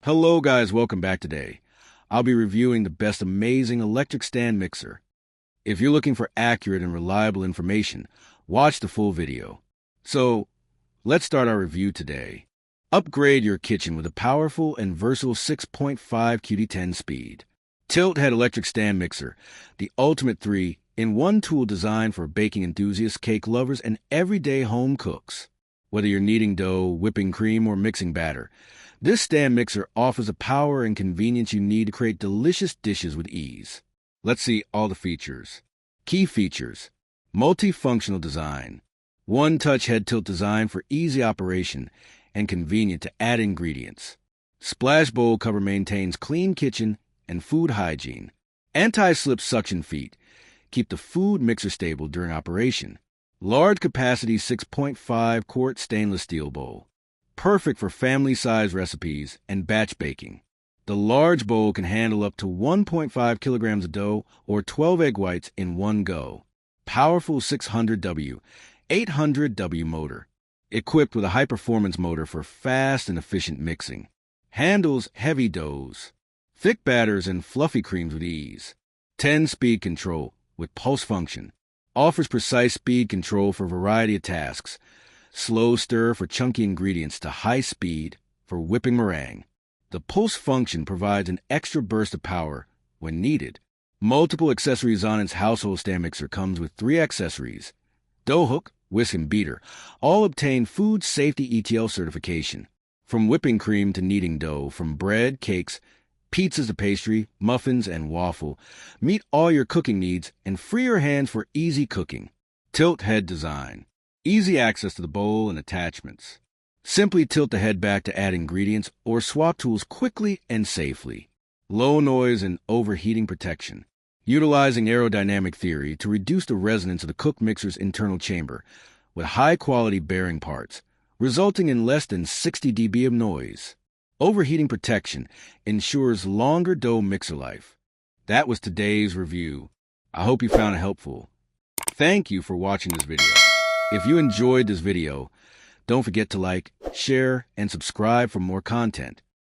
Hello guys, welcome back today. I'll be reviewing the best amazing electric stand mixer. If you're looking for accurate and reliable information, watch the full video. So, let's start our review today. Upgrade your kitchen with a powerful and versatile 6.5 QD10 speed. Tilt head electric stand mixer, the ultimate 3-in-1 tool designed for baking enthusiasts, cake lovers, and everyday home cooks. Whether you're kneading dough, whipping cream, or mixing batter, this stand mixer offers the power and convenience you need to create delicious dishes with ease. Let's see all the features. Key features: multifunctional design, one-touch head tilt design for easy operation and convenient to add ingredients. Splash bowl cover maintains clean kitchen and food hygiene. Anti-slip suction feet keep the food mixer stable during operation. Large capacity 6.5 quart stainless steel bowl, perfect for family-size recipes and batch baking. The large bowl can handle up to 1.5 kilograms of dough or 12 egg whites in one go. Powerful 600W, 800W motor, equipped with a high-performance motor for fast and efficient mixing. Handles heavy doughs, thick batters, and fluffy creams with ease. 10-speed control with pulse function. Offers precise speed control for a variety of tasks. Slow stir for chunky ingredients to high speed for whipping meringue. The pulse function provides an extra burst of power when needed. Multiple accessories on its household stand mixer comes with 3 accessories: dough hook, whisk, and beater. All obtain food safety ETL certification. From whipping cream to kneading dough, from bread, cakes, pizzas to pastry, muffins, and waffle, meet all your cooking needs and free your hands for easy cooking. Tilt head design. Easy access to the bowl and attachments. Simply tilt the head back to add ingredients or swap tools quickly and safely. Low noise and overheating protection. Utilizing aerodynamic theory to reduce the resonance of the cook mixer's internal chamber with high-quality bearing parts, resulting in less than 60 dB of noise. Overheating protection ensures longer dough mixer life. That was today's review. I hope you found it helpful. Thank you for watching this video. If you enjoyed this video, don't forget to like, share, and subscribe for more content.